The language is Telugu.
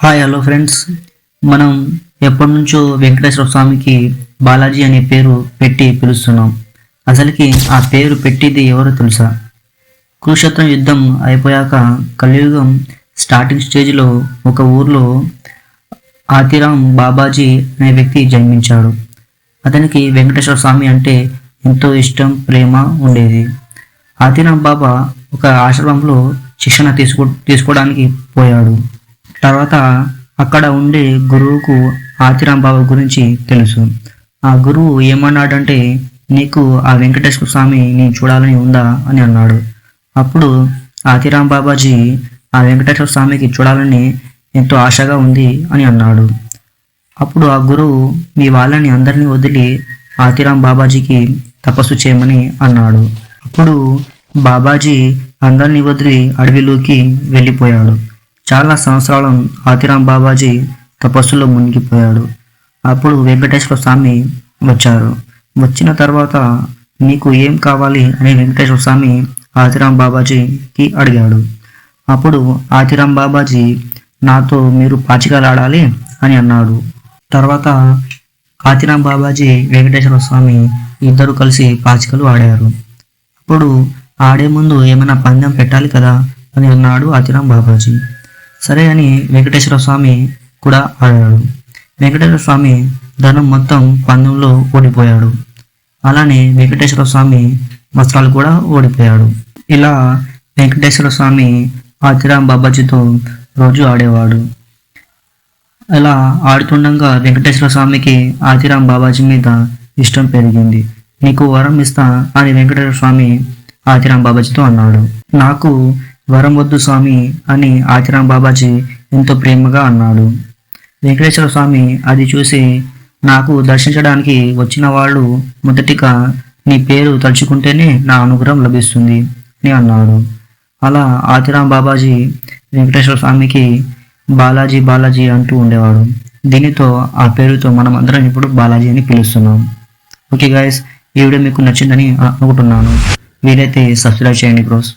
Hi hello friends. మనం ఎప్పటి నుంచో వెంకటేశ్వర స్వామికి బాలాజీ అనే పేరు పెట్టి పిలుస్తున్నాం. అసలుకి ఆ పేరు పెట్టింది ఎవరో తెలుసా? కురుక్షేత్రం యుద్ధం అయిపోయాక కలియుగం స్టార్టింగ్ స్టేజ్లో ఒక ఊర్లో ఆతిరామ్ బాబాజీ అనే వ్యక్తి జన్మించాడు. అతనికి వెంకటేశ్వర స్వామి అంటే ఎంతో ఇష్టం, ప్రేమ ఉండేది. ఆతిరామ్ బాబా ఒక ఆశ్రమంలో శిక్షణ తీసుకోవడానికి పోయాడు. తర్వాత అక్కడ ఉండే గురువుకు ఆతిరామ్ బాబా గురించి తెలుసు. ఆ గురువు ఏమన్నాడంటే, నీకు ఆ వెంకటేశ్వర స్వామి నేను చూడాలని ఉందా అని అన్నాడు. అప్పుడు ఆతిరామ్ బాబాజీ ఆ వెంకటేశ్వర స్వామికి చూడాలని ఎంతో ఆశగా ఉంది అని అన్నాడు. అప్పుడు ఆ గురువు మీ వాళ్ళని అందరినీ వదిలి ఆతిరామ్ బాబాజీకి తపస్సు చేయమని అన్నాడు. అప్పుడు బాబాజీ అందరినీ వదిలి అడవిలోకి వెళ్ళిపోయాడు. చాలా సంవత్సరాల ఆతిరామ్ బాబాజీ తపస్సులో మునిగిపోయాడు. అప్పుడు వెంకటేశ్వర స్వామి వచ్చారు. వచ్చిన తర్వాత నీకు ఏం కావాలి అని వెంకటేశ్వర స్వామి ఆతిరామ్ బాబాజీకి అడిగాడు. అప్పుడు ఆతిరామ్ బాబాజీ నాతో మీరు పాచికలు ఆడాలి అని అన్నాడు. తర్వాత ఆతిరామ్ బాబాజీ వెంకటేశ్వర స్వామి ఇద్దరు కలిసి పాచికలు ఆడారు. అప్పుడు ఆడే ముందు ఏమైనా పందెం పెట్టాలి కదా అని అన్నాడు ఆతిరామ్ బాబాజీ. సరే అని వెంకటేశ్వర స్వామి కూడా ఆడాడు. వెంకటేశ్వర స్వామి ధనం మొత్తం పందెంలో ఓడిపోయాడు. అలానే వెంకటేశ్వర స్వామి వస్త్రాలు కూడా ఓడిపోయాడు. ఇలా వెంకటేశ్వర స్వామి ఆతిరామ్ బాబాజీతో రోజు ఆడేవాడు. ఇలా ఆడుతుండగా వెంకటేశ్వర స్వామికి ఆతిరామ్ బాబాజీ మీద ఇష్టం పెరిగింది. నీకు వరం ఇస్తా అని వెంకటేశ్వర స్వామి ఆతిరామ్ బాబాజీతో అన్నాడు. నాకు వరం వద్దు స్వామి అని ఆతిరామ్ బాబాజీ ఎంతో ప్రేమగా అన్నాడు. వెంకటేశ్వర స్వామి అది చూసి, నాకు దర్శించడానికి వచ్చిన వాళ్ళు మొదటిగా నీ పేరు తలుచుకుంటేనే నా అనుగ్రహం లభిస్తుంది అని అన్నాడు. అలా ఆతిరామ్ బాబాజీ వెంకటేశ్వర స్వామికి బాలాజీ బాలాజీ అంటూ ఉండేవాడు. దీనితో ఆ పేరుతో మనం అందరం ఇప్పుడు బాలాజీ అని పిలుస్తున్నాం. ఓకే గైస్, ఈ వీడియో మీకు నచ్చిందని అనుకుంటున్నాను. వీలైతే సబ్స్క్రైబ్ చేయండి బ్రోస్.